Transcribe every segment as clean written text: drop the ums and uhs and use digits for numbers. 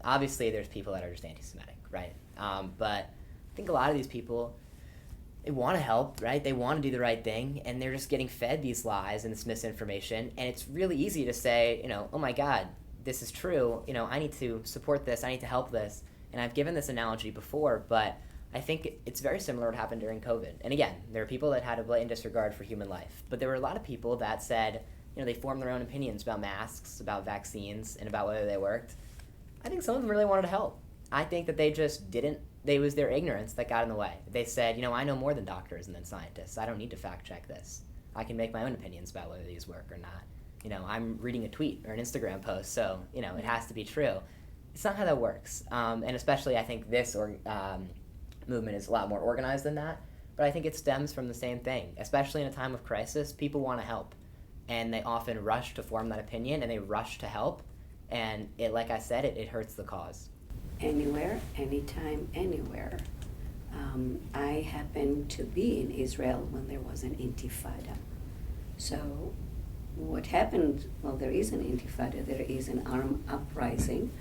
Obviously, there's people that are just anti-Semitic, right? But I think a lot of these people, they want to help, right? They want to do the right thing, and they're just getting fed these lies and this misinformation. And it's really easy to say, oh my God, this is true. I need to support this. I need to help this. And I've given this analogy before, but I think it's very similar to what happened during COVID. And again, there are people that had a blatant disregard for human life, but there were a lot of people that said, they formed their own opinions about masks, about vaccines, and about whether they worked. I think some of them really wanted to help. I think that they just didn't. It was their ignorance that got in the way. They said, I know more than doctors and than scientists. I don't need to fact check this. I can make my own opinions about whether these work or not. I'm reading a tweet or an Instagram post, so, it has to be true. It's not how that works. And especially I think this movement is a lot more organized than that. But I think it stems from the same thing. Especially in a time of crisis, people want to help. And they often rush to form that opinion, and they rush to help. And like I said, it hurts the cause. Anywhere, anytime, anywhere. I happened to be in Israel when there was an intifada. So what happened, well, there is an intifada, there is an armed uprising,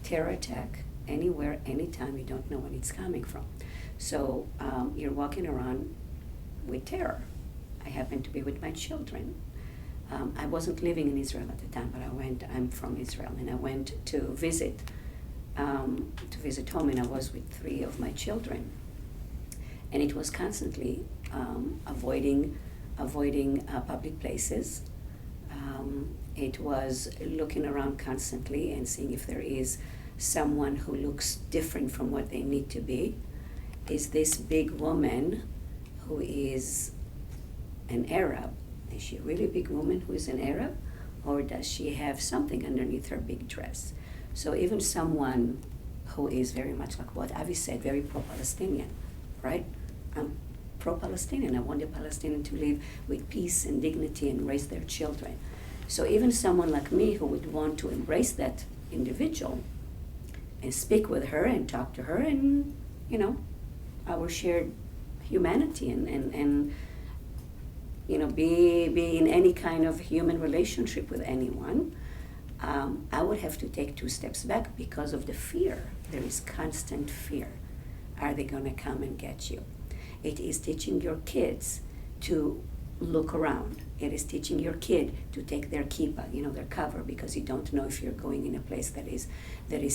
terror attack, anywhere, anytime, you don't know when it's coming from. So you're walking around with terror. I happened to be with my children. I wasn't living in Israel at the time, but I'm from Israel, and I went to visit home, and I was with 3 of my children. And it was constantly avoiding public places. It was looking around constantly and seeing if there is someone who looks different from what they need to be. Is this big woman who is an Arab, is she a really big woman who is an Arab? Or does she have something underneath her big dress? So even someone who is very much like what Avi said, very pro-Palestinian, right? I'm pro-Palestinian. I want the Palestinians to live with peace and dignity and raise their children. So even someone like me who would want to embrace that individual and speak with her and talk to her and, our shared humanity and be in any kind of human relationship with anyone, I would have to take 2 steps back because of the fear. There is constant fear. Are they going to come and get you? It is teaching your kids to look around. It is teaching your kid to take their kippah, their cover, because you don't know if you're going in a place that is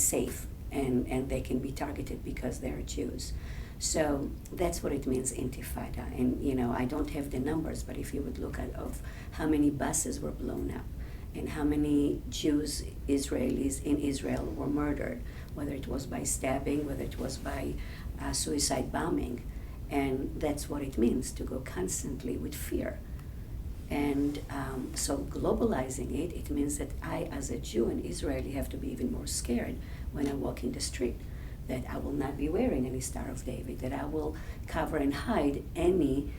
safe and they can be targeted because they're Jews. So that's what it means, intifada. And I don't have the numbers, but if you would look at of how many buses were blown up and how many Jews, Israelis in Israel were murdered, whether it was by stabbing, whether it was by suicide bombing. And that's what it means to go constantly with fear. And so globalizing it means that I, as a Jew and Israeli, have to be even more scared when I walk in the street, that I will not be wearing any Star of David, that I will cover and hide any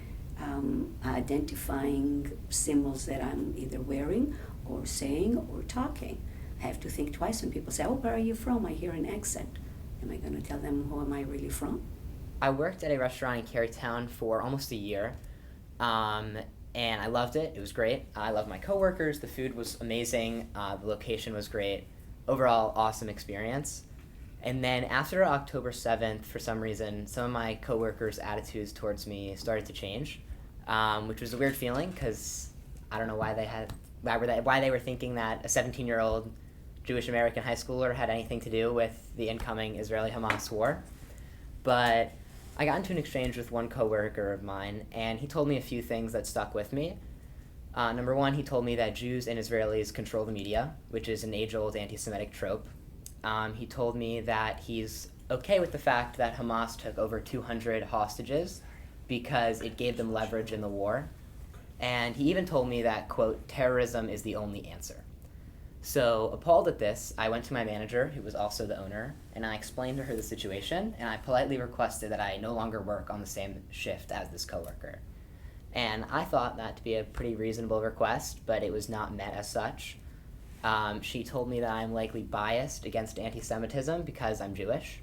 identifying symbols that I'm either wearing or saying or talking. I have to think twice when people say, "Oh, where are you from?" I hear an accent. Am I going to tell them who am I really from? I worked at a restaurant in Carytown for almost a year, and I loved it. It was great. I loved my coworkers. The food was amazing. The location was great. Overall, awesome experience. And then after October 7th, for some reason, some of my coworkers' attitudes towards me started to change, which was a weird feeling because I don't know why they were thinking that a 17-year-old Jewish American high schooler had anything to do with the incoming Israeli-Hamas war. But I got into an exchange with one coworker of mine, and he told me a few things that stuck with me. Number one, he told me that Jews and Israelis control the media, which is an age-old anti-Semitic trope. He told me that he's okay with the fact that Hamas took over 200 hostages because it gave them leverage in the war. And he even told me that, quote, terrorism is the only answer. So, appalled at this, I went to my manager, who was also the owner, and I explained to her the situation, and I politely requested that I no longer work on the same shift as this coworker. And I thought that to be a pretty reasonable request, but it was not met as such. She told me that I'm likely biased against antisemitism because I'm Jewish.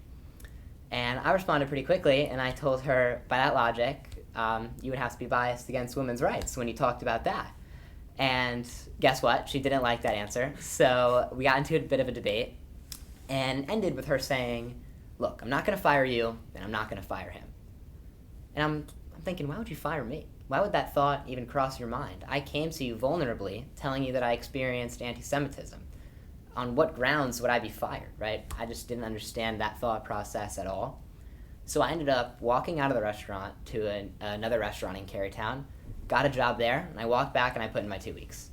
And I responded pretty quickly, and I told her, by that logic, you would have to be biased against women's rights when you talked about that. And guess what? She didn't like that answer. So we got into a bit of a debate. and ended with her saying, "Look, I'm not going to fire you, and I'm not going to fire him." And I'm thinking, why would you fire me? Why would that thought even cross your mind? I came to you vulnerably, telling you that I experienced anti-Semitism. On what grounds would I be fired, right? I just didn't understand that thought process at all. So I ended up walking out of the restaurant to another restaurant in Carytown, got a job there, and I walked back and I put in my 2 weeks.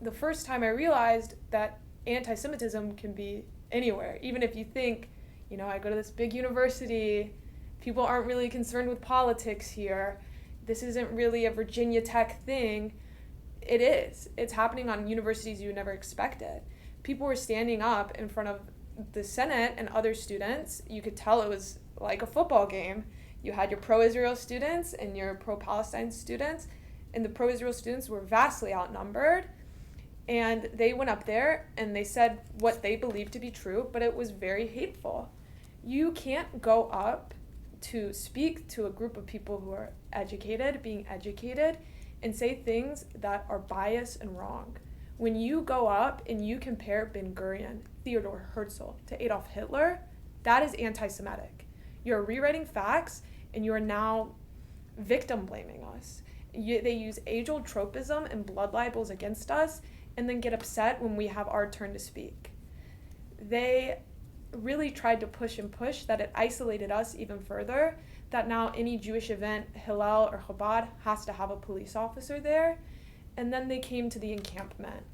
The first time I realized that anti-Semitism can be anywhere. Even if you think, I go to this big university, people aren't really concerned with politics here, this isn't really a Virginia Tech thing. It is. It's happening on universities you never expected. People were standing up in front of the Senate and other students. You could tell it was like a football game. You had your pro-Israel students and your pro-Palestine students, and the pro-Israel students were vastly outnumbered. And they went up there and they said what they believed to be true, but it was very hateful. You can't go up to speak to a group of people who are being educated, and say things that are biased and wrong. When you go up and you compare Ben Gurion, Theodore Herzl to Adolf Hitler, that is anti-Semitic. You're rewriting facts, and you are now victim blaming us. They use age-old tropism and blood libels against us, and then get upset when we have our turn to speak. They really tried to push that it isolated us even further, that now any Jewish event, Hillel or Chabad, has to have a police officer there. And then they came to the encampment.